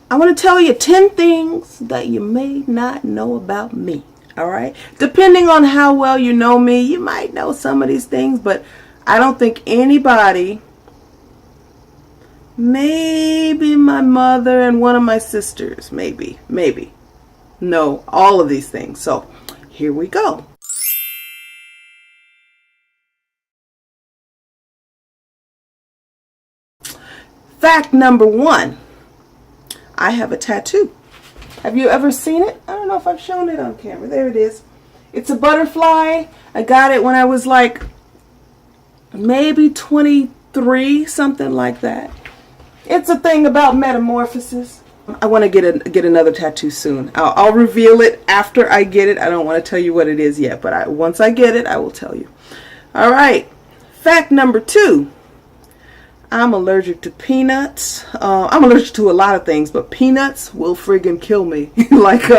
I want to tell you 10 things that you may not know about me. All right. Depending on how well you know me, you might know some of these things, but I don't think anybody, maybe my mother and one of my sisters, maybe, know all of these things. So here we go. Fact number 1. I have a tattoo. Have you ever seen it? I don't know if I've shown it on camera. There it is. It's a butterfly. I got it when I was like maybe 23, something like that. It's a thing about metamorphosis. I want to get another tattoo soon. I'll reveal it after I get it. I don't want to tell you what it is yet, but once I get it, I will tell you. All right. Fact number 2. I'm allergic to peanuts. I'm allergic to a lot of things, but peanuts will friggin' kill me. Like,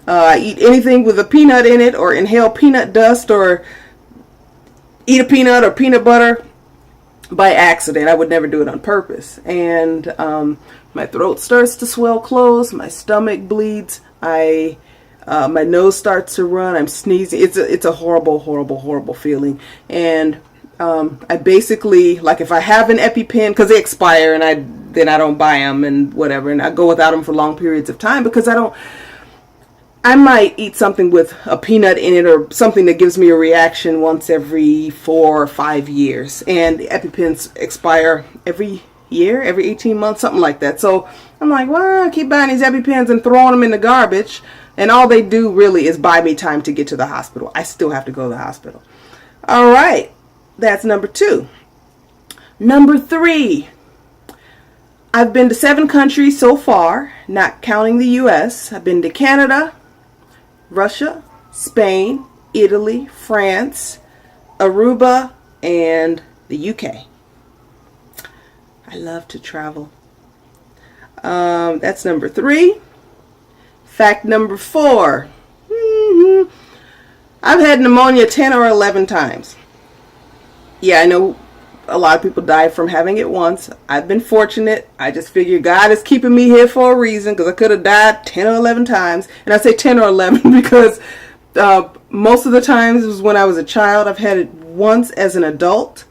I eat anything with a peanut in it, or inhale peanut dust, or eat a peanut or peanut butter by accident. I would never do it on purpose. And my throat starts to swell closed. My stomach bleeds. My nose starts to run. I'm sneezing. It's a horrible feeling. And I basically, like, if I have an EpiPen, because they expire, and then I don't buy them and whatever, and I go without them for long periods of time because I might eat something with a peanut in it or something that gives me a reaction once every 4 or 5 years, and the EpiPens expire every year, every 18 months, something like that. So I'm like, well, I keep buying these EpiPens and throwing them in the garbage, and all they do really is buy me time to get to the hospital. I still have to go to the hospital. All right. That's number 2. Number 3. I've been to 7 countries so far, not counting the U.S. I've been to Canada, Russia, Spain, Italy, France, Aruba, and the UK. I love to travel. That's number 3. Fact number 4. I've had pneumonia 10 or 11 times. Yeah, I know a lot of people die from having it once. I've been fortunate. I just figure God is keeping me here for a reason, because I could have died 10 or 11 times. And I say 10 or 11 because most of the times it was when I was a child. I've had it once as an adult.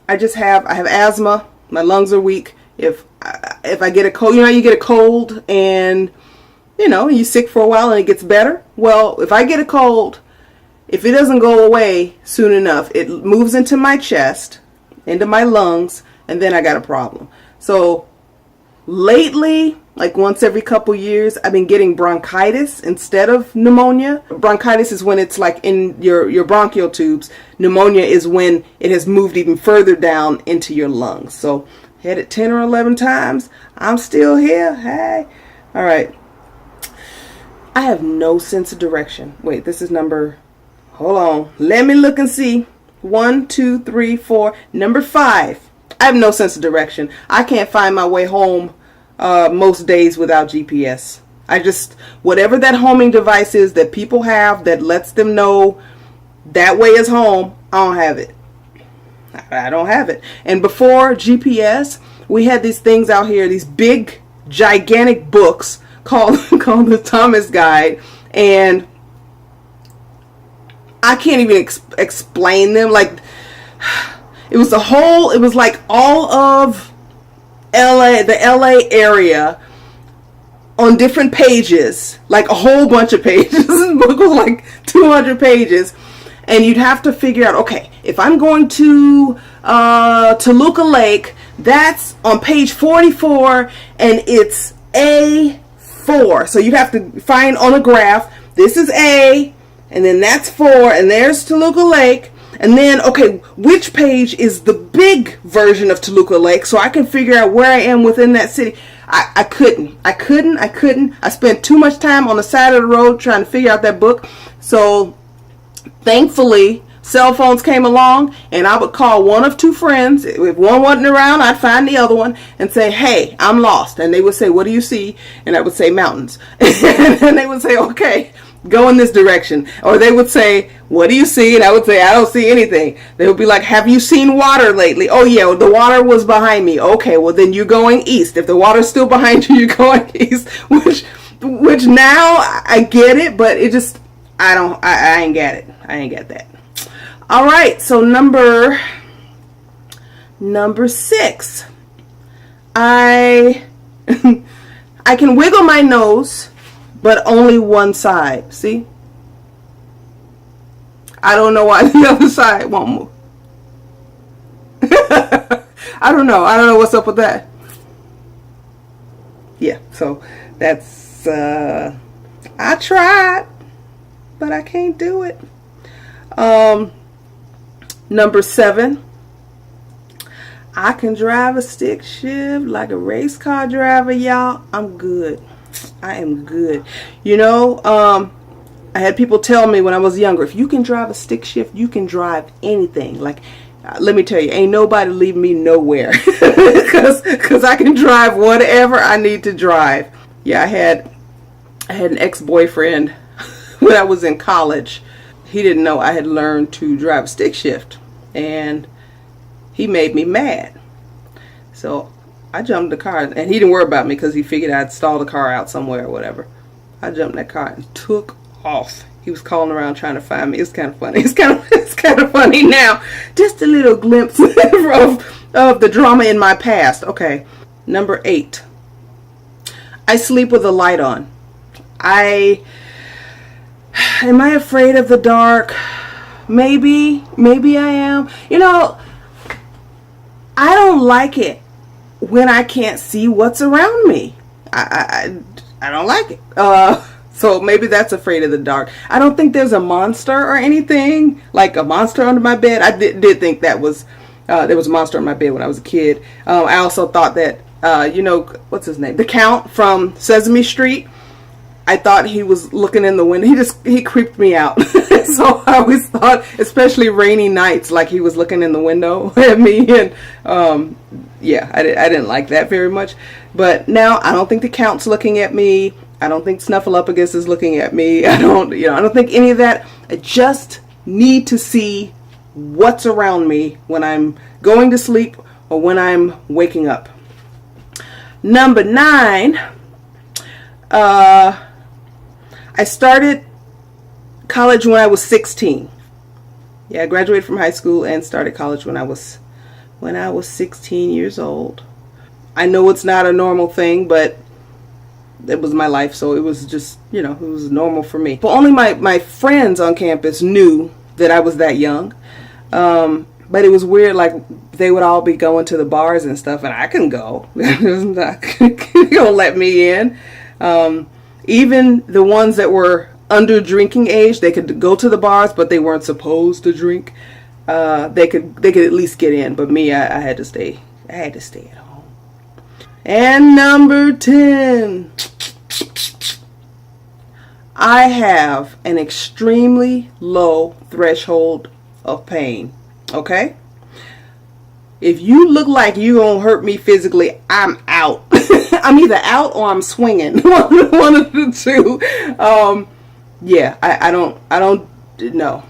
I have asthma. My lungs are weak. If I get a cold, you get a cold and, you're sick for a while and it gets better. Well, if I get a cold, if it doesn't go away soon enough, it moves into my chest, into my lungs, and then I got a problem. So lately, like once every couple years, I've been getting bronchitis instead of pneumonia. Bronchitis is when it's like in your bronchial tubes. Pneumonia is when it has moved even further down into your lungs. So had it 10 or 11 times. I'm still here. Hey. All right. I have no sense of direction. Wait, this is number... Hold on. Let me look and see. 1, 2, 3, 4. Number 5. I have no sense of direction. I can't find my way home most days without GPS. Whatever that homing device is that people have that lets them know that way is home, I don't have it. I don't have it. And before GPS, we had these things out here, these big, gigantic books called the Thomas Guide, and I can't even explain them. Like, it was like all of LA, the LA area on different pages, like a whole bunch of pages. This book was like 200 pages. And you'd have to figure out, okay, if I'm going to Toluca Lake, that's on page 44 and it's A4. So you'd have to find on a graph, this is A, and then that's 4, and there's Toluca Lake. And then, okay, which page is the big version of Toluca Lake, so I can figure out where I am within that city. I couldn't. I spent too much time on the side of the road trying to figure out that book. So thankfully, cell phones came along, and I would call one of 2 friends. If one wasn't around, I'd find the other one and say, hey, I'm lost. And they would say, what do you see? And I would say mountains. And they would say, okay, go in this direction. Or they would say, what do you see? And I would say, I don't see anything. They would be like, have you seen water lately? Oh yeah, the water was behind me. Okay, well then you're going east. If the water's still behind you, you're going east. Which now I get it, but it just, I ain't get it. I ain't get that. All right, so number 6. I can wiggle my nose, but only one side. See? I don't know why the other side won't move. I don't know. I don't know what's up with that. Yeah, so that's, I tried, but I can't do it. Number 7. I can drive a stick shift like a race car driver, y'all. I'm good. I am good. You know, I had people tell me when I was younger, if you can drive a stick shift, you can drive anything. Like, let me tell you, ain't nobody leaving me nowhere. Because I can drive whatever I need to drive. Yeah, I had an ex-boyfriend when I was in college. He didn't know I had learned to drive a stick shift. And he made me mad. So I jumped the car, and he didn't worry about me because he figured I'd stall the car out somewhere or whatever. I jumped in that car and took off. He was calling around trying to find me. It's kind of funny. It's kind of funny now. Just a little glimpse of the drama in my past. Okay, number 8. I sleep with the light on. Am I afraid of the dark? Maybe I am. You know, I don't like it when I can't see what's around me. I don't like it. So maybe that's afraid of the dark. I don't think there's a monster or anything, like a monster under my bed. I did think that was there was a monster in my bed when I was a kid. I also thought that you know, what's his name? The Count from Sesame Street. I thought he was looking in the window. He creeped me out. So I always thought, especially rainy nights, like he was looking in the window at me. And yeah, I didn't like that very much. But now I don't think the Count's looking at me. I don't think Snuffleupagus is looking at me. I don't think any of that. I just need to see what's around me when I'm going to sleep or when I'm waking up. Number 9. I started college when I was 16. Yeah, I graduated from high school and started college when I was 16 years old. I know it's not a normal thing, but it was my life, so it was just, you know, it was normal for me. But only my friends on campus knew that I was that young. But it was weird, like, they would all be going to the bars and stuff, and I couldn't go. They don't let me in. Even the ones that were under drinking age, they could go to the bars, but they weren't supposed to drink. They could at least get in, but me, I had to stay. I had to stay at home. And number 10. I have an extremely low threshold of pain. Okay? If you look like you gonna hurt me physically, I'm out. I'm either out or I'm swinging. One of the two. Yeah, I don't know.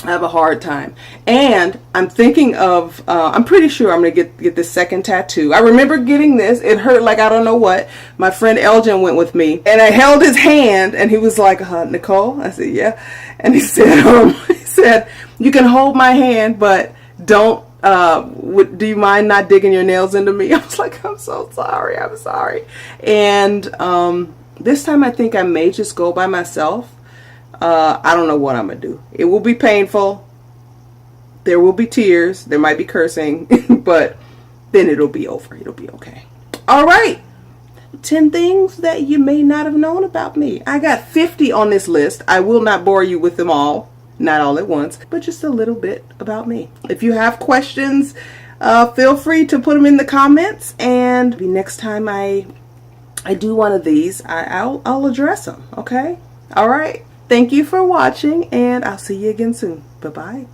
I have a hard time. And I'm thinking of, I'm pretty sure I'm going to get this second tattoo. I remember getting this. It hurt like I don't know what. My friend Elgin went with me. And I held his hand and he was like, Nicole? I said, yeah. And he said, you can hold my hand, but don't, do you mind not digging your nails into me? I was like, I'm so sorry. I'm sorry. And this time I think I may just go by myself. I don't know what I'm going to do. It will be painful. There will be tears. There might be cursing. But then it'll be over. It'll be okay. All right. 10 things that you may not have known about me. I got 50 on this list. I will not bore you with them all. Not all at once. But just a little bit about me. If you have questions, feel free to put them in the comments. And next time I do one of these, I'll address them. Okay? All right. Thank you for watching, and I'll see you again soon. Bye-bye.